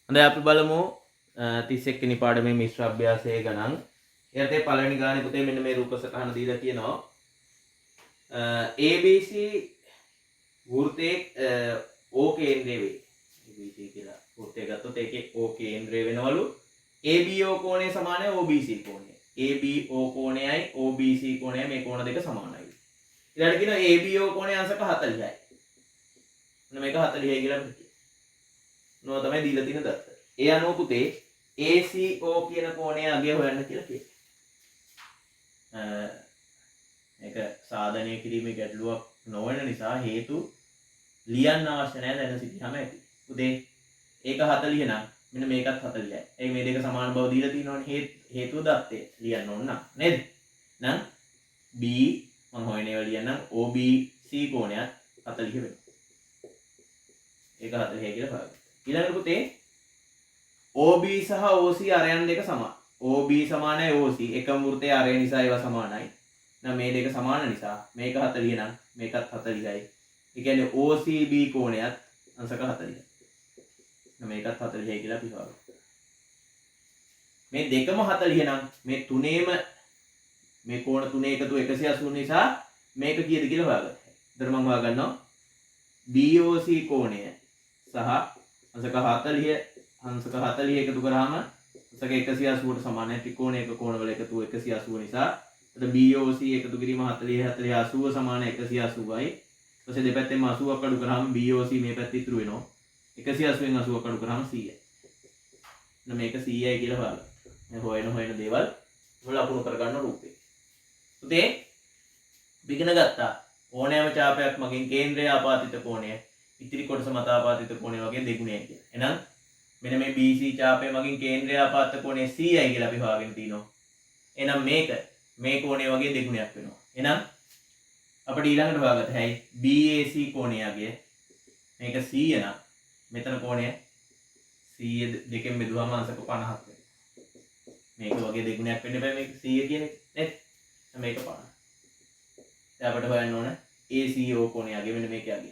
හොඳයි අපි බලමු 31 වෙනි පාඩමේ මිශ්‍ර අභ්‍යාසයේ ගණන්. එයාට පළවෙනි ගානේ පුතේ මෙන්න මේ රූප සටහන දීලා තියෙනවා. ABC වෘත්තයේ O කේන්ද්‍රය වේ. ABC කියලා වෘත්තය ගත්තොත් ඒකේ O කේන්ද්‍රය වෙනවලු. ABO කෝණය සමානයි OBC කෝණය. ABO කෝණයයි OBC කෝණයයි මේ කෝණ දෙක සමානයි. ඊළඟට කියනවා ABO කෝණය අංශක 40යි. මෙන්න මේක 40යි කියලා අපිට. නෝ තමයි දීලා තියෙන දත්ත. ඒ අනුව පුතේ ACO කියන කෝණයේ අගය හොයන්න කියලා කියනවා. මේක සාධනය කිරීමේ ගැටලුවක් නොවන නිසා හේතු ලියන්න අවශ්‍ය නැහැ දැන සිටියාම ඇති. පුතේ ඒක 40 නම් මෙන්න මේකත් 40යි. ඒ මේ දෙක සමාන බව දීලා තියෙනවනේ හේතුව දත්තේ ලියන්න ඕන නේද? නම් B මම හොයන්නේ ලියන්නම් OBC කෝණයත් 40 වෙනවා. ඒක 40යි කියලා හොයන්න. ඊළඟට පුතේ OB සහ OC අරයන් දෙක සමාන. OB සමානයි OC එකම වෘත්තයේ අරය නිසා ඒවා සමානයි. නම් මේ දෙක සමාන නිසා මේක 40 නම් මේකත් 40යි. ඒ කියන්නේ OCB කෝණයත් අංශක 40යි. නම් මේකත් 40යි කියලා අපි හොයනවා. මේ දෙකම 40 නම් මේ තුනේම මේ කෝණ තුනේ එකතු 180 නිසා මේක කීයද කියලා හොයාගන්න. ඊට මම හොයාගන්නවා BOC කෝණය සහ අංශක 40 එකතු කරාම අංශක 180ට සමානයි. ත්‍රිකෝණයක කෝණවල එකතුව 180 නිසා එතකොට BOC එකතු කිරීම 40 80 සමාන 180යි. ඊපස්සේ දෙපැත්තෙම 80ක් අඩු කරාම BOC මේ පැත්තේ ඉතුරු වෙනවා. 180න් 80ක් අඩු කරාම 100යි. එහෙනම් මේක 100යි කියලා හොයාගන්න. මේ හොයන දේවල් වල ලකුණු කරගන්න රූපේ. පුතේ ඉගෙන ගත්තා ඕනෑම ඡාපයක් මගින් කේන්ද්‍රය ආපාතිත කෝණය ඉතිරි කොටස මත ආපාතිත කෝණය වගේ දෙගුණයක් කියලා. එහෙනම් මෙන්න මේ BC ඡාපය මගින් කේන්ද්‍රය ආපාතිත කෝණය 100යි කියලා අපි හොයාගෙන තිනවා. එහෙනම් මේක මේ කෝණය වගේ දෙගුණයක් වෙනවා. එහෙනම් අපිට ඊළඟට හොයාගන්න හැයි BAC කෝණය අගය මේක 100 නම් මෙතන කෝණය 100 දෙකෙන් බෙදුවම අංශක 50ක් වෙනවා. මේක වගේ දෙගුණයක් වෙන්න බෑ මේක 100 කියන එක නේද? මේක 50. දැන් අපිට හොයන්න ඕන ACO කෝණය අගය මෙන්න මේක අගය.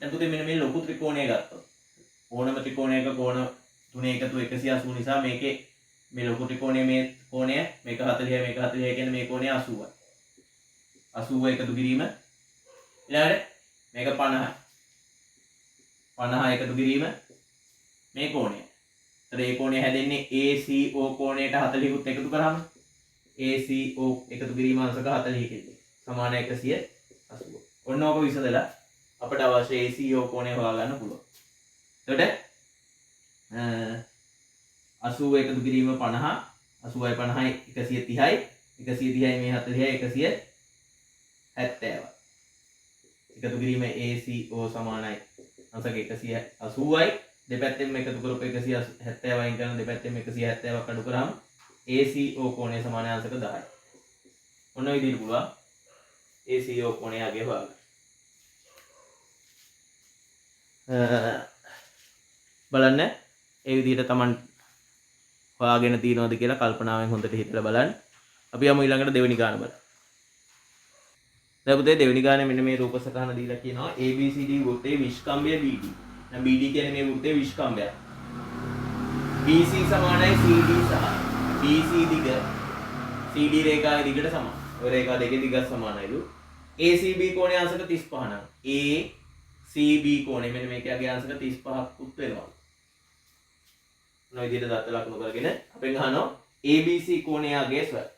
දැන් පුතේ මෙන්න මේ ලොකු ත්‍රිකෝණය ගත්තොත් ඕනම ත්‍රිකෝණයක කෝණ තුනේ එකතු 180 නිසා මේකේ මේ ලොකු ත්‍රිකෝණයේ මේ කෝණය මේක 40යි මේක 40යි කියන්නේ මේ කෝණය 80යි. 80 එකතු කිරීම ඊළඟට මේක 50යි. 50 එකතු කිරීම මේ කෝණය. ඒතර මේ කෝණය හැදෙන්නේ ACO කෝණයට 40කුත් එකතු කරාම ACO එකතු කිරීම අංශක 40 කියලා. සමාන 180. ඔන්න ඕක විසඳලා අපට අවශ්‍ය ACO කෝණය හොයාගන්න පුළුවන්. එතකොට 80 එකතු කිරීම 50 80යි 50යි 130යි 130යි මේ 40යි 170යි. එකතු කිරීම ACO සමානයි අංශක 180යි දෙපැත්තෙන් එකතු කරපු 170 වයින් කරන දෙපැත්තෙන් 170ක් අඩු කරාම ACO කෝණය සමානයි අංශක 10යි. ඔන්න ඔය විදිහට පුළුවන් ACO කෝණය අගය හොයාගන්න. බලන්න ඒ විදිහට Taman හොයාගෙන තියනවද කියලා කල්පනාවෙන් හොඳට හිතලා බලන්න. අපි යමු ඊළඟට දෙවෙනි ගාන බලන්න. දැන් පුතේ දෙවෙනි ගානේ මෙන්න මේ රූප සටහන දීලා කියනවා ABCD වෘත්තයේ විස්කම්භය BD. දැන් BD කියන්නේ මේ වෘත්තයේ විස්කම්භය. BC සමානයි CD සහ BC දිග CD රේඛාවේ දිගට සමානයි. ඔය රේඛා දෙකේ දිග සමානයිලු. ACB කෝණය අංශක 35 නම් ACB කෝණය මෙන්න මේකේ අංශක 35ක් උත් වෙනවා. විදිහට දත්ත ලකුණු කරගෙන අපෙන් අහනවා ABC කෝණය අගය සොයන්න.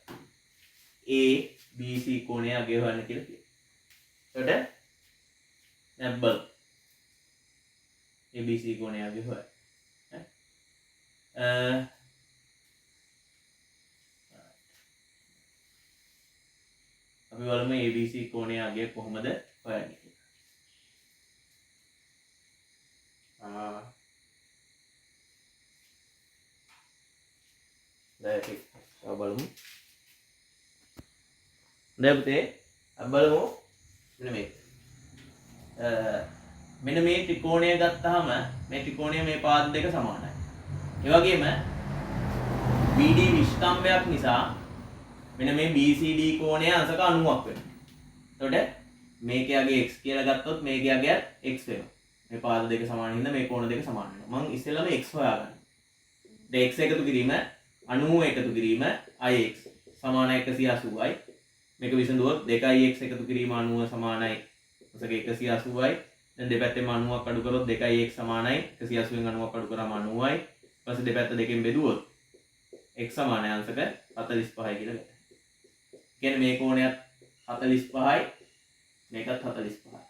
ABC කෝණය අගය හොයන්න කියලා කියනවා. එතකොට දැන් බලමු. ABC කෝණය අගය හොයන්න. අපි බලමු ABC කෝණය අගය කොහොමද හොයන්නේ කියලා. බලමු. දැන් පුතේ බලමු මෙන්න මේක. මෙන්න මේ ත්‍රිකෝණය ගත්තාම මේ ත්‍රිකෝණය මේ පාද දෙක සමානයි. ඒ වගේම BD විස්කම්භයක් නිසා මෙන්න මේ BCD කෝණය අංශක 90ක් වෙනවා. එතකොට මේකේ අගය x කියලා ගත්තොත් මේකේ අගයත් x වෙනවා. මේ පාද දෙක සමාන හින්දා මේ කෝණ දෙක සමාන වෙනවා. මම ඉස්සෙල්ලාම x හොයාගන්නවා. දැන් x එකතු කිරීම 90 එකතු කිරීම ix සමානයි 180යි. මේක විසඳුවොත් 2x එකතු කිරීම 90 සමානයි 180යි. දැන් දෙපැත්තෙම 90ක් අඩු කරොත් 2x සමානයි 180න් 90ක් අඩු කරාම 90යි. ඊපස්සේ දෙපැත්ත දෙකෙන් බෙදුවොත් x සමානයි අංශක 45යි කියලා ගන්නවා. කියන්නේ මේ කෝණයත් 45යි මේකත් 45යි.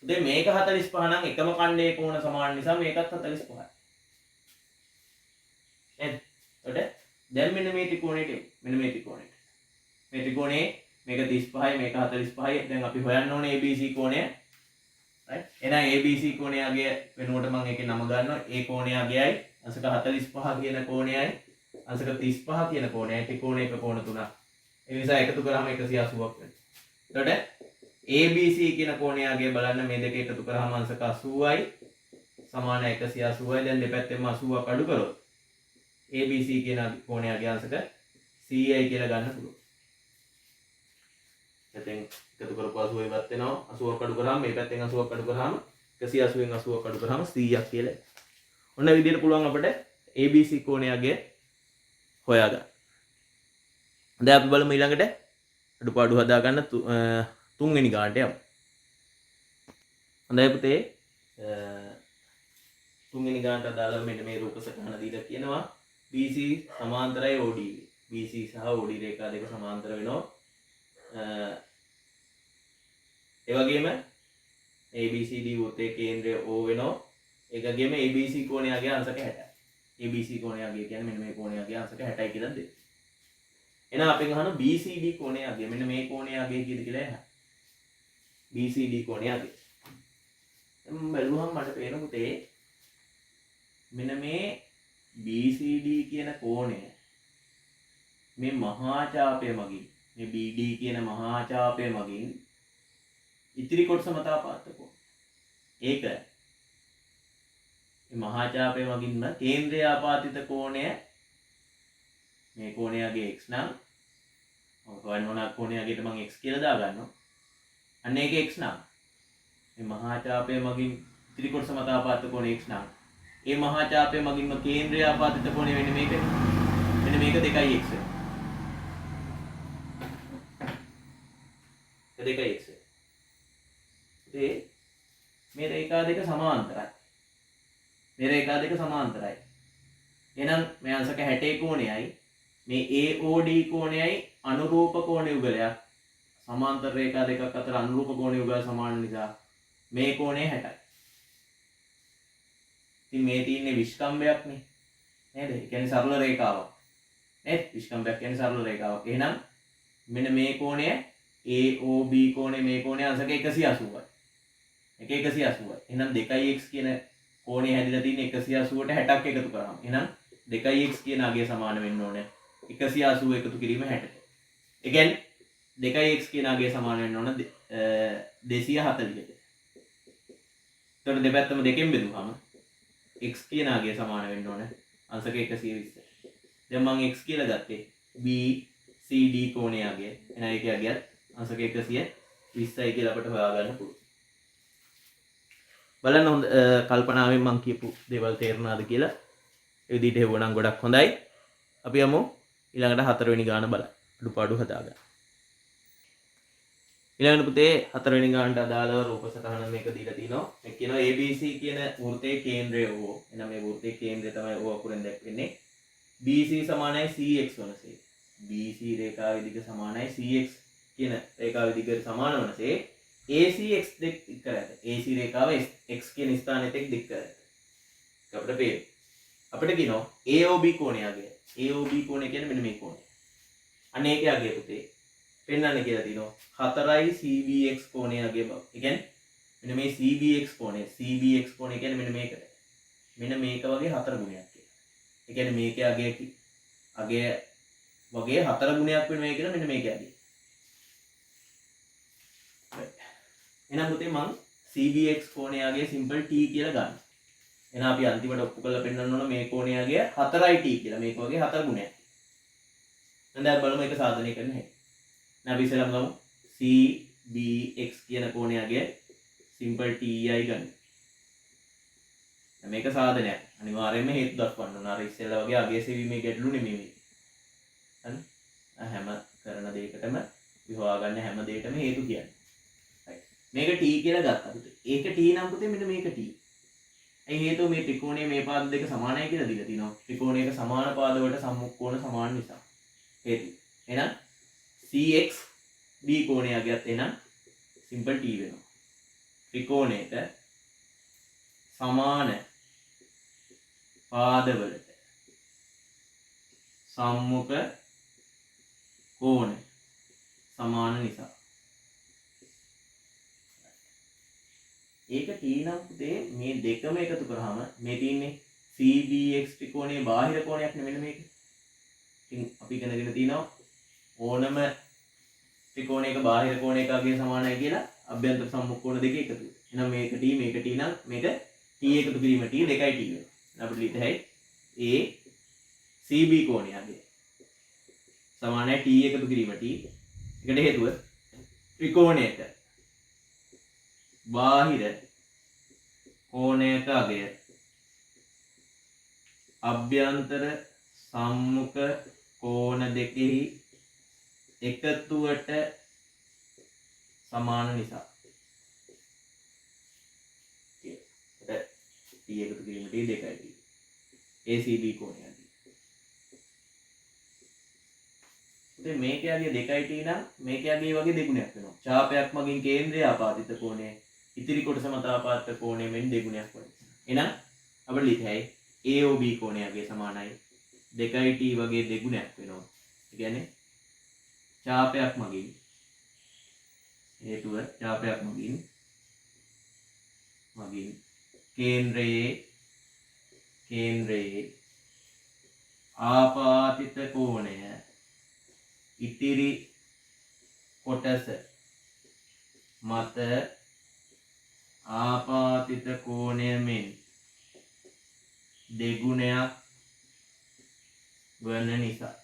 දැන් මේක 45 නම් එකම ඛණ්ඩයේ කෝණ සමාන නිසා මේකත් 45යි. එතකොට දැන් මෙන්න මේ ත්‍රිකෝණයට මෙන්න මේ ත්‍රිකෝණයට. මේ ත්‍රිකෝණේ මේක 35යි මේක 45යි. දැන් අපි හොයන්න ඕනේ ABC කෝණය. right? එහෙනම් ABC කෝණයගේ වෙනුවට මම ඒකේ නම ගන්නවා. ඒ කෝණයගේයි අංශක 45 කියන කෝණයයි අංශක 35 කියන කෝණයයි ත්‍රිකෝණ එක කෝණ තුනක්. ඒ නිසා එකතු කරාම 180ක් වෙනවා. එතකොට ABC කියන කෝණයගේ බලන්න මේ දෙක එකතු කරාම අංශක 80යි සමාන 180යි. දැන් දෙපැත්තෙම 80ක් අඩු කරොත් ABC කියන කෝණයගේ අංශක 100යි කියලා ගන්න පුළුවන්. එතෙන් එකතු කරපුවා 80 ඉවත් වෙනවා. 80ක් අඩු කරාම මේ පැත්තෙන් 80ක් අඩු කරාම 180න් 80ක් අඩු කරාම 100ක් කියලා. ඔන්න විදිහට පුළුවන් අපිට ABC කෝණයගේ හොයාගන්න. දැන් අපි බලමු ඊළඟට අඩුපාඩු හදාගන්න තුන්වෙනි ගානට යමු. හොඳයි පුතේ තුන්වෙනි ගානට අදාළව මෙන්න මේ රූප සටහන දීලා කියනවා BC සමාන්තරයි OD. BC සහ OD රේඛා දෙක සමාන්තර වෙනවා. ඒ වගේම ABCD වෘත්තයේ කේන්ද්‍රය O වෙනවා. ඒ වගේම ABC කෝණයගේ අංශක 60යි. ABC කෝණයගේ කියන්නේ මෙන්න මේ කෝණයගේ අංශක 60යි කියලා දෙන්න. එහෙනම් අපෙන් අහන BCD කෝණයගේ මෙන්න මේ කෝණයගේ කීයද කියලා අහන්න. BCD කෝණයගේ. බැලුවහම මට පේන පුතේ මෙන්න මේ BCD කියන කෝණය මේ මහා ඡාපය මගින් මේ BD කියන මහා ඡාපය මගින් ඉතිරි කොටස මත ආපාත කෝණ. ඒක මේ මහා ඡාපය මගින්ම කේන්ද්‍රය ආපාතිත කෝණය මේ කෝණයගේ x නම් හොයන්න ඕන කෝණයගේට මම x කියලා දාගන්නවා. අන්න ඒක x නම් මේ මහා ඡාපය මගින් ඉතිරි කොටස මත ආපාත කෝණය x නම් ඒ මහා ඡාපය මගින්ම කේන්ද්‍රය ආපාතිත කෝණය වෙන්නේ මේක. මෙන්න මේක 2x වෙනවා. 2x. මේ රේඛා දෙක සමාන්තරයි. මේ රේඛා දෙක සමාන්තරයි. එහෙනම් මේ අංශක 60 කෝණයයි මේ AOD කෝණයයි අනුරූප කෝණ යුගලයක්. සමාන්තර රේඛා දෙකක් අතර අනුරූප කෝණ යුගල සමාන නිසා මේ කෝණය 60යි. ඉතින් මේ තියෙන්නේ විස්කම්භයක් නේ. නේද? ඒ කියන්නේ සරල රේඛාවක්. නේද? විස්කම්භයක් කියන්නේ සරල රේඛාවක්. එහෙනම් මෙන්න මේ කෝණය AOB කෝණය මේ කෝණය අංශක 180යි. එක 180යි. එහෙනම් 2x කියන කෝණය හැදිලා තියෙන්නේ 180ට 60ක් එකතු කරාම. එහෙනම් 2x කියන අගය සමාන වෙන්න ඕනේ 180 එකතු කිරීම 60ට. ඒ කියන්නේ 2x කියන අගය සමාන වෙන්න ඕන 240ට. එතකොට දෙපැත්තම දෙකෙන් බෙදුවාම x කියන අගය සමාන වෙන්න ඕන අංශක 120ට. දැන් මම x කියලා ගත්තේ BCD කෝණය අගය. එහෙනම් ඒකේ අගයත් අංශක 120යි කියලා අපිට හොයාගන්න පුළුවන්. බලන්න හොඳ කල්පනාවෙන් මම කියපු දේවල් තේරුණාද කියලා. ඒ විදිහට හෙව්වනම් ගොඩක් හොඳයි. අපි යමු ඊළඟට හතරවෙනි ගාන බලන්න. අඩුපාඩු හදාගන්න. ඊළඟට පුතේ හතරවෙනි ගානට අදාළව රූප සටහන මේක දීලා තිනවා. මේ කියනවා ABC කියන වෘත්තයේ කේන්ද්‍රය O. එහෙනම් මේ වෘත්තයේ කේන්ද්‍රය තමයි O අකුරෙන් දැක්වෙන්නේ. BC සමානයි CX වනසේ. BC රේඛාවේ දිග සමානයි CX කියන රේඛාවේ දිගට සමාන වනසේ ACX දෙක දික් කරගන්න. AC රේඛාව x කියන ස්ථානෙට දික් කරගන්න. අපිට පේනවා. අපිට කියනවා AOB කෝණයගේ. AOB කෝණය කියන්නේ මෙන්න මේ කෝණය. අන්න ඒකේ අගය පුතේ පෙන්වන්න කියලා තිනවා 4යි CBX කෝණයගේ බව. ඒ කියන්නේ මෙන්න මේ CBX කෝණය. CBX කෝණය කියන්නේ මෙන්න මේකට. මෙන්න මේක වගේ 4 ගුණයක් කියලා. ඒ කියන්නේ මේකේ අගය වගේ 4 ගුණයක් වෙනවා කියලා මෙන්න මේකේ අගය. එහෙනම් පුතේ මම CBX කෝණයගේ සිම්පල් t කියලා ගන්න. එහෙනම් අපි අන්තිමට ඔප්පු කරලා පෙන්නන්න ඕන මේ කෝණයගේ 4යි t කියලා. මේක වගේ 4 ගුණයක්. දැන් බලමු ඒක සාධනය කරන්න හැටි. අපි ඉස්සෙල්ලාම ගමු CBX කියන කෝණයගේ සිම්පල් TI ගන්න. මේක සාධනයක්. අනිවාර්යයෙන්ම හේතු දක්වන්න ඕන. අර ඉස්සෙල්ලා වගේ අගය සෙවීමේ ගැටලු නෙමෙයි මේක. හරි? හැම කරන දෙයකටම විහොයාගන්න හැම දෙයකටම හේතු කියන්නේ. right. මේක T කියලා ගත්තා පුතේ. ඒක T නම් පුතේ මෙන්න මේක T. ඒ හේතුව මේ ත්‍රිකෝණයේ මේ පාද දෙක සමානයි කියලා දීලා තිනවා. ත්‍රිකෝණයක සමාන පාද වලට සම්මුඛ කෝණ සමාන නිසා. හේතු. එහෙනම් CX B කෝණය අගයත් එහෙනම් සිම්පල් T වෙනවා. ත්‍රිකෝණයක සමාන පාදවලට සම්මුඛ කෝණ සමාන නිසා. ඒක T නම් පුතේ මේ දෙකම එකතු කරාම මේ තියෙන්නේ CBX ත්‍රිකෝණයේ බාහිර කෝණයක් නෙමෙයි මේක. ඉතින් අපි ඉගෙනගෙන තිනවා ඕනම ත්‍රිකෝණයක බාහිර කෝණයක අගය සමානයි කියලා අභ්‍යන්තර සම්මුඛ කෝණ දෙක එකතු. එහෙනම් මේක T මේක T නම් මේක T එකතු කිරීම T දෙකයි T වෙනවා. අපිට ලියත හැකි A CB කෝණය අගය සමානයි T එකතු කිරීම T. ඒකට හේතුව ත්‍රිකෝණයක බාහිර කෝණයක අගය අභ්‍යන්තර සම්මුඛ කෝණ දෙකෙහි එකතුවට සමාන නිසා. T එකතු කිරීම T දෙකයි T. ACB කෝණය. ඉතින් මේකේ අගය දෙකයි T නම් මේකේ අගය වගේ දෙගුණයක් වෙනවා. ඡාපයක් මගින් කේන්ද්‍රය ආපාදිත කෝණය ඉතිරි කොටස මත ආපාදිත කෝණය මෙන් දෙගුණයක් වගේ. එහෙනම් අපිට ලියතයි AOB කෝණය අගය සමානයි 2යි T වගේ දෙගුණයක් වෙනවා. ඒ කියන්නේ ඡාපයක් මගින් හේතුව ඡාපයක් මගින් කේන්ද්‍රයේ ආපාදිත කෝණය ඉතිරි කොටස මත ආපාදිත කෝණය මෙන් දෙගුණයක් වන නිසා.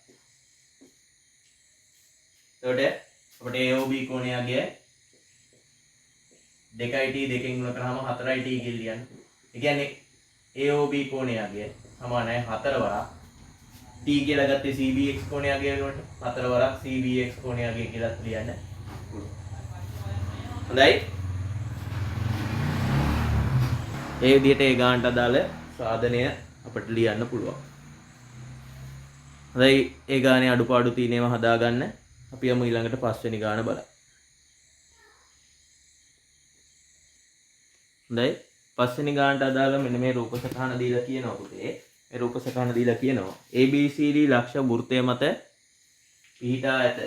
එතකොට අපිට AOB කෝණය අගය 2යි T දෙකෙන් ගුණ කරාම 4යි T කියලා ලියන්න. ඒ කියන්නේ AOB කෝණය අගය සමානයි 4 වරක් T කියලා ගත්තේ CBX කෝණය අගය වෙනකොට 4 වරක් CBX කෝණය අගය කියලා ලියන්න පුළුවන්. හොඳයි. ඒ විදිහට ඒ ගානට අදාළ සාධනය අපිට ලියන්න පුළුවන්. හොඳයි. ඒ ගානේ අඩුපාඩු තියෙනේවා හදාගන්න. අපි යමු ඊළඟට 5 වෙනි ගාන බලන්න. හොඳයි. 5 වෙනි ගානට අදාළ මෙන්න මේ රූප සටහන දීලා කියනවා පුතේ. මේ රූප සටහන දීලා කියනවා ABCD ලක්ෂ වෘත්තය මත පිහිටා ඇත.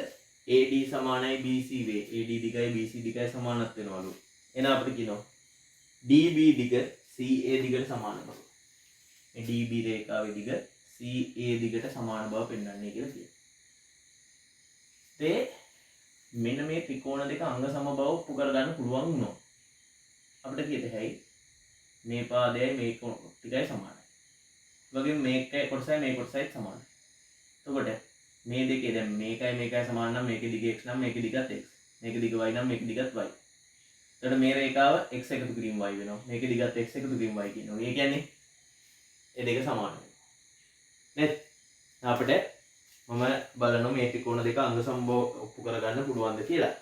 AD සමානයි BC වේ. AD දිගයි BC දිගයි සමානත් වෙනවලු. එහෙනම් අපිට කියනවා DB දිග CA දිගට සමාන බව. මේ DB රේඛාවේ දිග CA දිගට සමාන බව පෙන්වන්නේ කියලා කියනවා. ඒ මෙන්න මේ ත්‍රිකෝණ දෙක අංග සම බව ඔප්පු කරගන්න පුළුවන් වුණා. අපිට කියත හැකි මේ පාදයයි මේ ටිකයි සමානයි. වගේම මේක කොටසයි මේ කොටසයි සමානයි. එතකොට මේ දෙකේ දැන් මේකයි සමාන නම් මේකේ දිග x නම් මේකේ දිගත් x. මේකේ දිග y නම් මේකේ දිගත් y. එතකොට මේ රේඛාව x එකතු කිරීම y වෙනවා. මේකේ දිගත් x එකතු කිරීම y කියනවා. ඒ කියන්නේ මේ දෙක සමාන වෙනවා. නේද? අපිට මම බලනවා මේ ත්‍රිකෝණ දෙක අංග සමබව ඔප්පු කරගන්න පුළුවන්ද කියලා.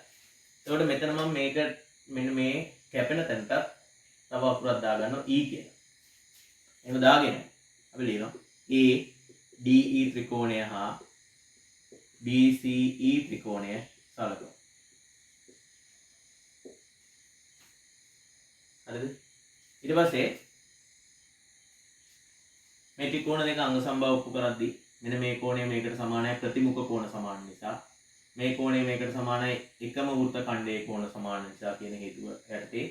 එතකොට මෙතන මම මේක මෙන්න මේ කැපෙන තැනට තව අකුරක් දාගන්නවා E කියලා. එහෙම දාගෙන අපි ලියනවා ADE ත්‍රිකෝණය හා BCE ත්‍රිකෝණය සලකුණු. හරිද? ඊට පස්සේ මේ ත්‍රිකෝණ දෙක අංග සමබව ඔප්පු කරද්දී මෙන්න මේ කෝණය මේකට සමානයි ප්‍රතිමුඛ කෝණ සමාන නිසා මේ කෝණය මේකට සමානයි එකම වෘත්ත ඛණ්ඩයේ කෝණ සමාන නිසා කියන හේතුව යටතේ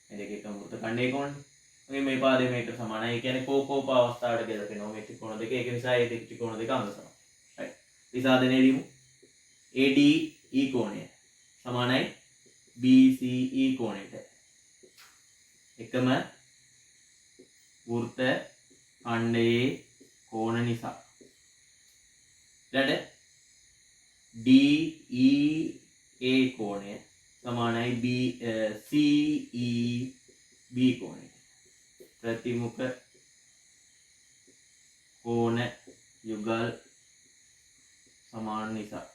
මේ දෙක එකම වෘත්ත ඛණ්ඩයේ කෝණනේ. මේ පාදය මේකට සමානයි. ඒ කියන්නේ කෝප අවස්ථාවට ගැලපෙනවා මේ ත්‍රිකෝණ දෙක. ඒක නිසා මේ දෙක ත්‍රිකෝණ දෙක අංග සමයි. right. විසාදනයේ දීමු ADE කෝණය සමානයි BCE කෝණයට. එකම වෘත්ත ඛණ්ඩයේ කෝණ නිසා. ඊට DEA කෝණය සමානයි CEB කෝණයට. ප්‍රතිමුඛ කෝණ යුගල් සමාන නිසා.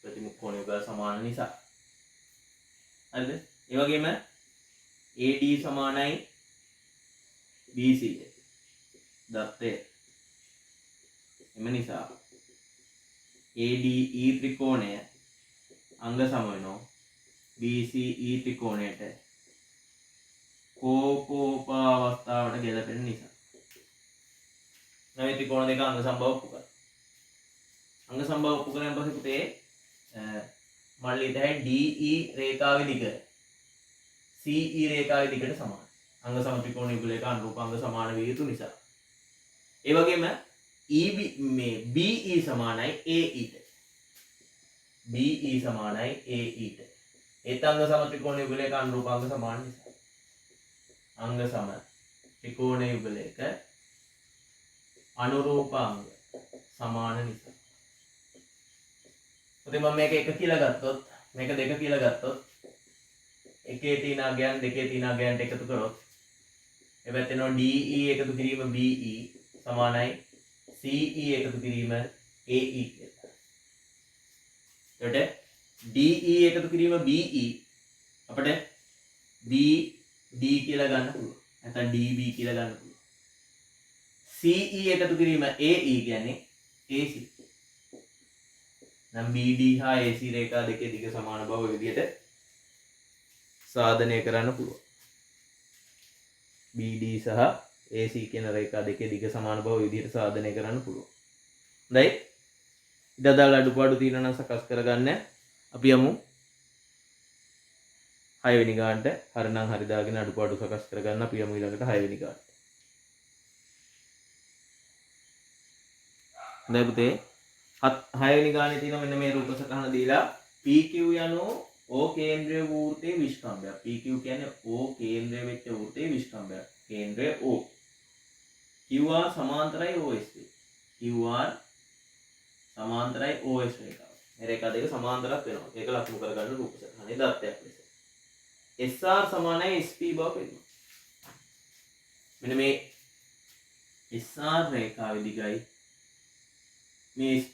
ප්‍රතිමුඛ කෝණ යුගල් සමාන නිසා. හරිද? ඒ වගේම AD සමානයි BC දත්තය. එම නිසා ADE ත්‍රිකෝණය අංග සම වෙනවා BCE ත්‍රිකෝණයට කෝපෝපාවස්ථාවට ගැලපෙන නිසා. මේ ත්‍රිකෝණ දෙක අංග සම්භව ඔප්පු කරා. අංග සම්භව ඔප්පු කරාන් පස්සේ පුතේ මම ලියතයි DE රේඛාවේ දිග CE රේඛාවේ දිගට සමානයි. අංග සම ත්‍රිකෝණ යුගලයක අනුරූප අංග සමාන විය යුතු නිසා. ඒ වගේම EB මේ BE සමානයි AE ට. BE සමානයි AE ට. ඒත් අංග සම ත්‍රිකෝණ යුගලයක අනුරූප අංග සමාන නිසා. අංග සම ත්‍රිකෝණ යුගලයක අනුරූප අංග සමාන නිසා. උදේ මම මේක 1 කියලා ගත්තොත් මේක 2 කියලා ගත්තොත් එකේ තියෙන අගයන් දෙකේ තියෙන අගයන්ට එකතු කරොත් එබැවින් එනවා DE එකතු කිරීම BE සමානයි CE එකතු කිරීම AE කියලා. එතකොට DE එකතු කිරීම BE අපිට BD කියලා ගන්න පුළුවන්. නැත්නම් DB කියලා ගන්න පුළුවන්. CE එකතු කිරීම AE කියන්නේ AC. නම් BD හා AC රේඛා දෙකේ දිග සමාන බව විදිහට සාධනය කරන්න පුළුවන්. BD සහ AC කියන රේඛා දෙකේ දිග සමාන බව විදිහට සාධනය කරන්න පුළුවන්. හොඳයි. ඊට අදාළ අඩුපාඩු තියෙනවා නම් සකස් කරගන්න. අපි යමු 6 වෙනි ගානට. හරිනම් හරි දාගෙන අඩුපාඩු සකස් කරගන්න. අපි යමු ඊළඟට 6 වෙනි ගානට. හොඳයි පුතේ. 6 වෙනි ගානේ තියෙන මෙන්න මේ රූප සටහන දීලා PQ යනෝ O කේන්ද්‍රය වෘත්තයේ විස්කම්භයක්. PQ කියන්නේ O කේන්ද්‍රය වෙච්ච වෘත්තයේ විස්කම්භයක්. කේන්ද්‍රය O. QR සමාන්තරයි OS. QR සමාන්තරයි OS රේඛාව. මේ රේඛා දෙක සමාන්තරක් වෙනවා. ඒක ලක්ෂණ කරගන්න රූප සටහනේ දත්තයක් ලෙස. SR සමානයි SP බව පෙන්නනවා. මෙන්න මේ SR රේඛාවේ දිගයි මේ SP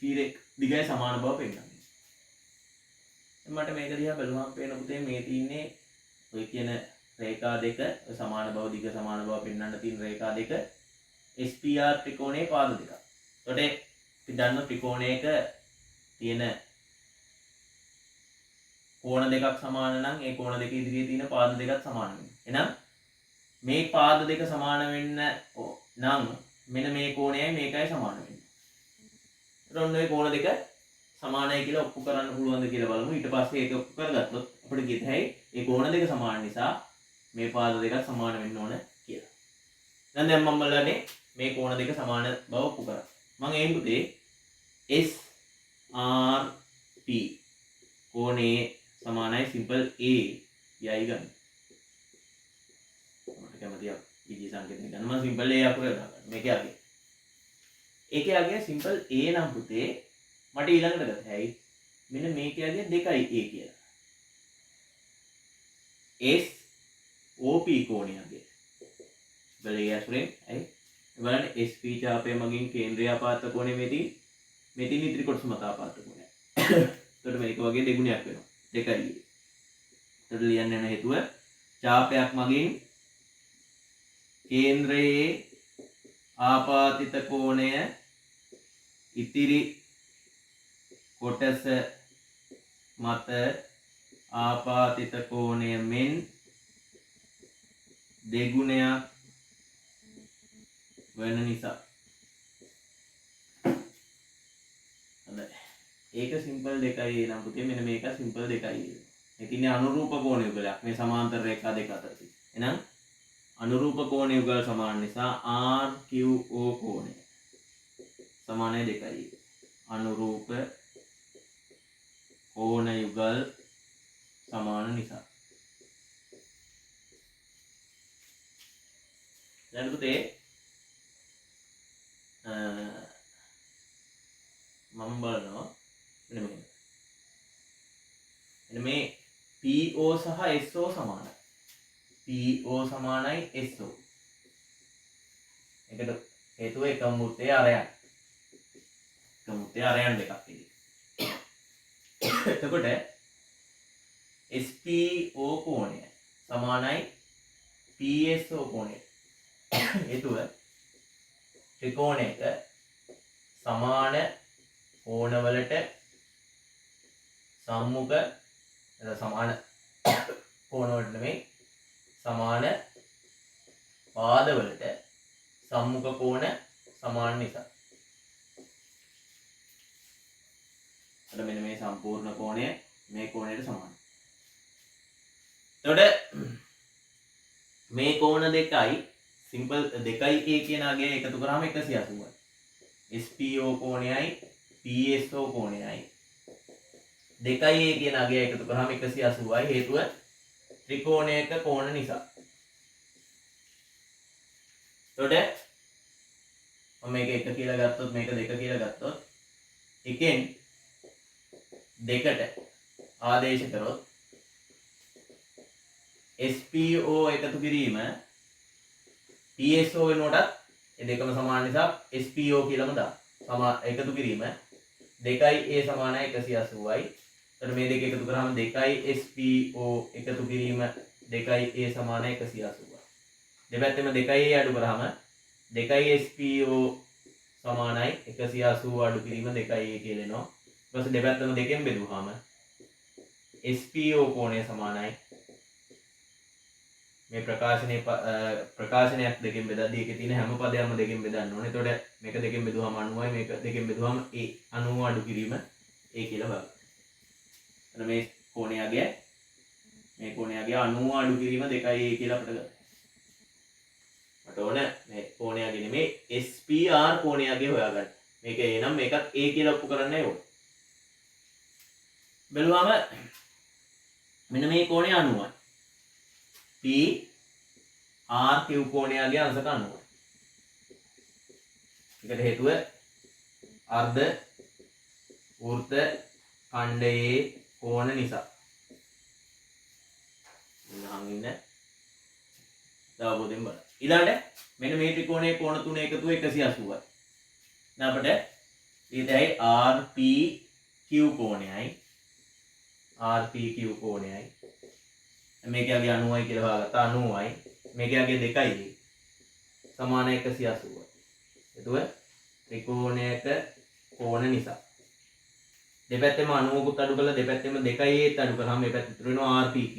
දිගයි සමාන බව පෙන්නනවා. මට මේක දිහා බලුවහම පේන පුතේ මේ තියෙන්නේ ඔය කියන රේඛා දෙක සමාන බව දිග සමාන බව පෙන්වන්න තියෙන රේඛා දෙක SPR ත්‍රිකෝණයේ පාද දෙක. එතකොට අපි දන්න ත්‍රිකෝණයක තියෙන කෝණ දෙකක් සමාන නම් ඒ කෝණ දෙක ඉදිරියේ තියෙන පාද දෙකත් සමාන වෙනවා. එහෙනම් මේ පාද දෙක සමාන වෙන්න නම් මෙන්න මේ කෝණයයි මේකයි සමාන වෙන්නේ. එතකොට මේ කෝණ දෙක සමානයි කියලා ඔප්පු කරන්න පුළුවන්ද කියලා බලමු. ඊට පස්සේ ඒක ඔප්පු කරගත්තොත් අපිට කියත හැකි මේ කෝණ දෙක සමාන නිසා මේ පාද දෙක සමාන වෙන්න ඕන කියලා. දැන් මම බලන්නේ මේ කෝණ දෙක සමාන බව ඔප්පු කරා. මම එයින් පුතේ SRP කෝණේ සමානයි සිම්පල් A යයි ගන්න. මට කැමතියි ඉදී සංකේතය ගන්න. මම සිම්පල් A අකුර දාගන්න. මේකේ අගය. ඒකේ අගය සිම්පල් A නම් පුතේ මට ඊළඟට ගත හැයි මෙන්න මේකේ අගය 2යි A කියලා. SOP කෝණය අගය. බලය ඇසුරෙන් ඇයි බලන්න SP ඡාපය මගින් කේන්ද්‍රය ආපාත කෝණය මෙතින් ඉදිරි කොටස මත ආපාත කෝණය. එතකොට මේක වගේ දෙගුණයක් වෙනවා. 2යි A. එතකොට ලියන්න යන හේතුව ඡාපයක් මගින් කේන්ද්‍රයේ ආපාතිත කෝණය ඉතිරි කොටස මත ආපාතිත කෝණය මෙන් දෙගුණයක් වෙන නිසා. හොඳයි. ඒක සිම්පල් 2යි නම් පුතේ මෙන්න මේක සිම්පල් 2යි. ඒ කියන්නේ අනුරූප කෝණ යුගලයක් මේ සමාන්තර රේඛා දෙක අතර තියෙන. එහෙනම් අනුරූප කෝණ යුගල සමාන නිසා RQO කෝණය සමානයි 2යි. අනුරූප කෝණ යුගල් සමාන නිසා. දැන් පුතේ මම බලනවා මෙන්න මේක. SO සමානයි. PO සමානයි SO. ඒකට හේතුව එකම වෘත්තයේ අරයන්. එකම වෘත්තයේ අරයන් දෙකක් තියෙනවා. එතකොට SPO කෝණය සමානයි PSO කෝණයට. හේතුව ත්‍රිකෝණයක සමාන කෝණවලට සම්මුඛ සමාන කෝණවලට නෙමෙයි සමාන පාදවලට සම්මුඛ කෝණ සමාන නිසා. අර මෙන්න මේ සම්පූර්ණ කෝණය මේ කෝණයට සමානයි. එතකොට මේ කෝණ දෙකයි සිම්පල් 2a කියන අගය එකතු කරාම 180යි. SPO කෝණයයි PSO කෝණයයි 2a කියන අගය එකතු කරාම 180යි. හේතුව ත්‍රිකෝණයක කෝණ නිසා. එතකොට මම මේක 1 කියලා ගත්තොත් මේක 2 කියලා ගත්තොත් එකෙන් දෙකට ආදේශ කරොත් SPO එකතු කිරීම PSO වෙනුවටත් ඒ දෙකම සමාන නිසා SPO කියලාම දාන්න. එකතු කිරීම 2a සමානයි 180යි. එතකොට මේ දෙක එකතු කරාම 2 SPO එකතු කිරීම 2a සමානයි 180යි. දෙපැත්තෙම 2a අඩු කරාම 2 SPO සමානයි 180 අඩු කිරීම 2a කියලා එනවා. ඊට පස්සේ දෙපැත්තම දෙකෙන් බෙදුවාම SPO කෝණය සමානයි මේ ප්‍රකාශනයක් දෙකෙන් බෙදද්දී ඒකේ තියෙන හැම පදයක්ම දෙකෙන් බෙදන්න ඕනේ. එතකොට මේක දෙකෙන් බෙදුවාම 90යි මේක දෙකෙන් බෙදුවාම a 90 අඩු කිරීම a කියලා බලන්න. එතන මේ කෝණයගේ 90 අඩු කිරීම 2a කියලා අපිට ගන්න. මට ඕන මේ කෝණයගේ නෙමෙයි SPR කෝණයගේ හොයාගන්න. මේක a නම් මේකත් a කියලා ඔප්පු කරන්නයි ඕනේ. බැලුවාම මෙන්න මේ කෝණය 90යි. P R Q කෝණයගේ අංශක 90යි. ඒකට හේතුව අර්ධ වෘත්ත ඛණ්ඩයේ කෝණ නිසා. ඉන්න දාවෝදෙන් බලන්න. ඊළඟට මෙන්න මේ ත්‍රිකෝණයේ කෝණ තුන එකතුව 180යි. දැන් අපිට ඊටයි RPQ කෝණයයි RPQ කෝණයයි මේකගේ 90යි කියලා හොයාගත්තා 90යි මේකගේ 2යි සමාන 180යි. එතකොට ත්‍රිකෝණයක කෝණ නිසා දෙපැත්තෙම 90කුත් අඩු කරලා දෙපැත්තෙම 2යි අඩු කරාම මේ පැත්ත ඉතුරු වෙනවා RPQ.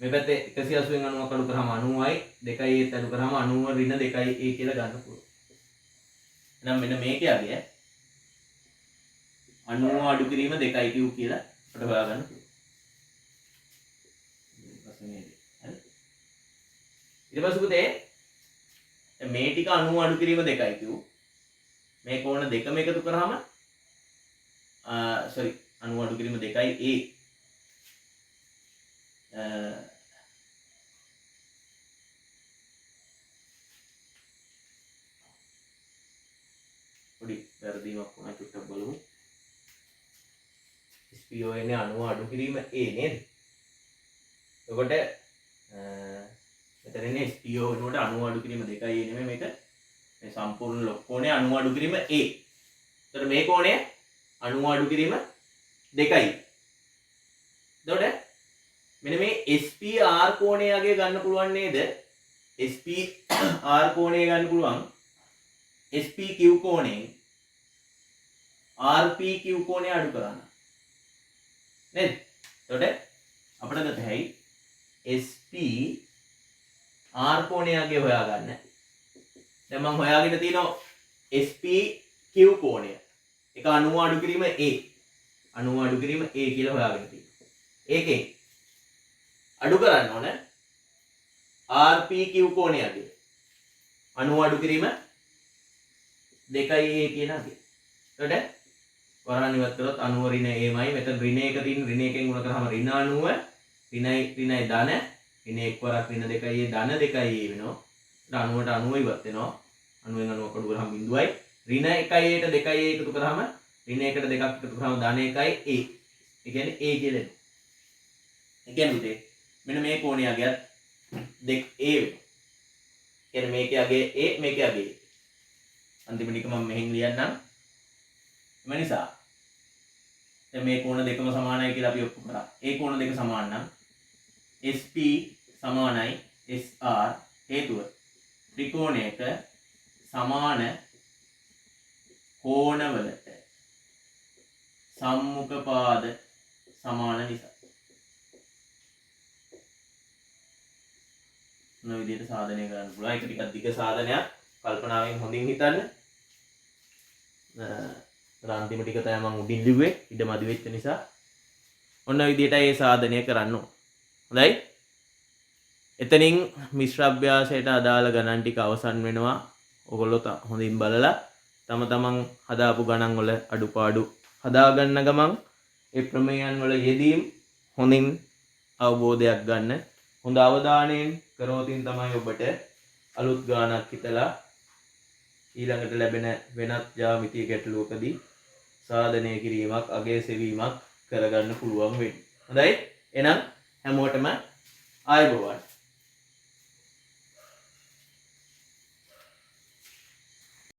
මේ පැත්තේ 180න් 90ක් අඩු කරාම 90යි 2යි අඩු කරාම 90 ඍණ 2යි කියලා ගන්න පුළුවන්. එහෙනම් මෙන්න මේකගේ 90 අඩු කිරීම 2q කියලා අපිට හොයාගන්න පුළුවන්. ඊට පස්සේ පුතේ මේ ටික 90 අඩු කිරීම 2q මේ කෝණ දෙකම එකතු කරාම 90 අඩු කිරීම 2a පොඩි වැරදීමක් වුණා චුට්ටක් බලමු. SPO එන්නේ 90 අඩු කිරීම a නේද? එතකොට මෙතන ඉන්නේ SPO වෙනුවට 90 අඩු කිරීම 2යි නෙමෙයි මේක මේ සම්පූර්ණ ලොක් කෝණය 90 අඩු කිරීම a. එතකොට මේ කෝණය 90 අඩු කිරීම 2යි. එතකොට මෙන්න මේ SPR කෝණයගේ ගන්න පුළුවන් නේද? SPR කෝණය ගන්න පුළුවන් SPQ කෝණයෙන් RPQ කෝණය අඩු කරන්න. නේද? එතකොට අපිට ගත හැකි SPR කෝණයගේ හොයාගන්න. දැන් මම හොයාගෙන තියෙනවා SPQ කෝණය. ඒක 90 අඩු කිරීම a. 90 අඩු කිරීම a කියලා හොයාගෙන තියෙනවා. ඒකෙන් අඩු කරන්න ඕන RPQ කෝණයගේ 90 අඩු කිරීම 2a කියන අගය. එතකොට වරහන් ඉවත් කරොත් 90 ඍණ a මයි. මෙතන ඍණ එක තියෙන ඍණ එකෙන් ගුණ කරාම ඍණ 90 ඍණයි ධන ඍණ එක් වරක් ඍණ 2a ධන 2a වෙනවා. 90ට 90 ඉවත් වෙනවා. 90න් 90 කඩු කරාම බිඳුවයි. ඍණ 1ට 2a එකතු කරාම ඍණ 1ට 2ක් එකතු කරාම ධන 1යි a. ඒ කියන්නේ a කියලා එනවා. ඒ කියන්නේ පුතේ මෙන්න මේ කෝණයේ අගයත් දෙක A වෙනවා. කියන්නේ මේකේ අගය A මේකේ අගය A. අන්තිමට එක මම මෙහෙන් ලියන්නම්. එම නිසා දැන් මේ කෝණ දෙකම සමානයි කියලා අපි ඔප්පු කරා. ඒ කෝණ දෙක සමාන නම් SP සමානයි SR හේතුව ත්‍රිකෝණයක සමාන කෝණවලට සම්මුඛ පාද සමාන නිසා. මේ විදිහට සාධනය කරන්න පුළුවන්. ඒක ටිකක් දිග සාධනයක්. කල්පනාවෙන් හොඳින් හිතන්න. අන්තිම ටික තමයි මම උඩින් ලිව්වේ. ඉඩ මදි වෙච්ච නිසා. ඔන්න ඔය විදිහට මේ සාධනය කරන්න ඕන. හොඳයි. එතනින් මිශ්‍ර අභ්‍යාසයට අදාළ ගණන් ටික අවසන් වෙනවා. ඔයගොල්ලෝ හොඳින් බලලා තම තමන් හදාපු ගණන් වල අඩුපාඩු හදාගන්න ගමන් ඒ ප්‍රමේයන් වල යෙදීම් හොඳින් අවබෝධයක් ගන්න. හොඳ අවධානයෙන් කරෝතින් තමයි ඔබට අලුත් ගානක් හිතලා ඊළඟට ලැබෙන වෙනත් ජ්‍යාමිතිය ගැටලුවකදී සාධනය කිරීමක් අගය සෙවීමක් කරගන්න පුළුවන් වෙන්නේ. හොඳයි. එහෙනම් හැමෝටම ආයුබෝවන්.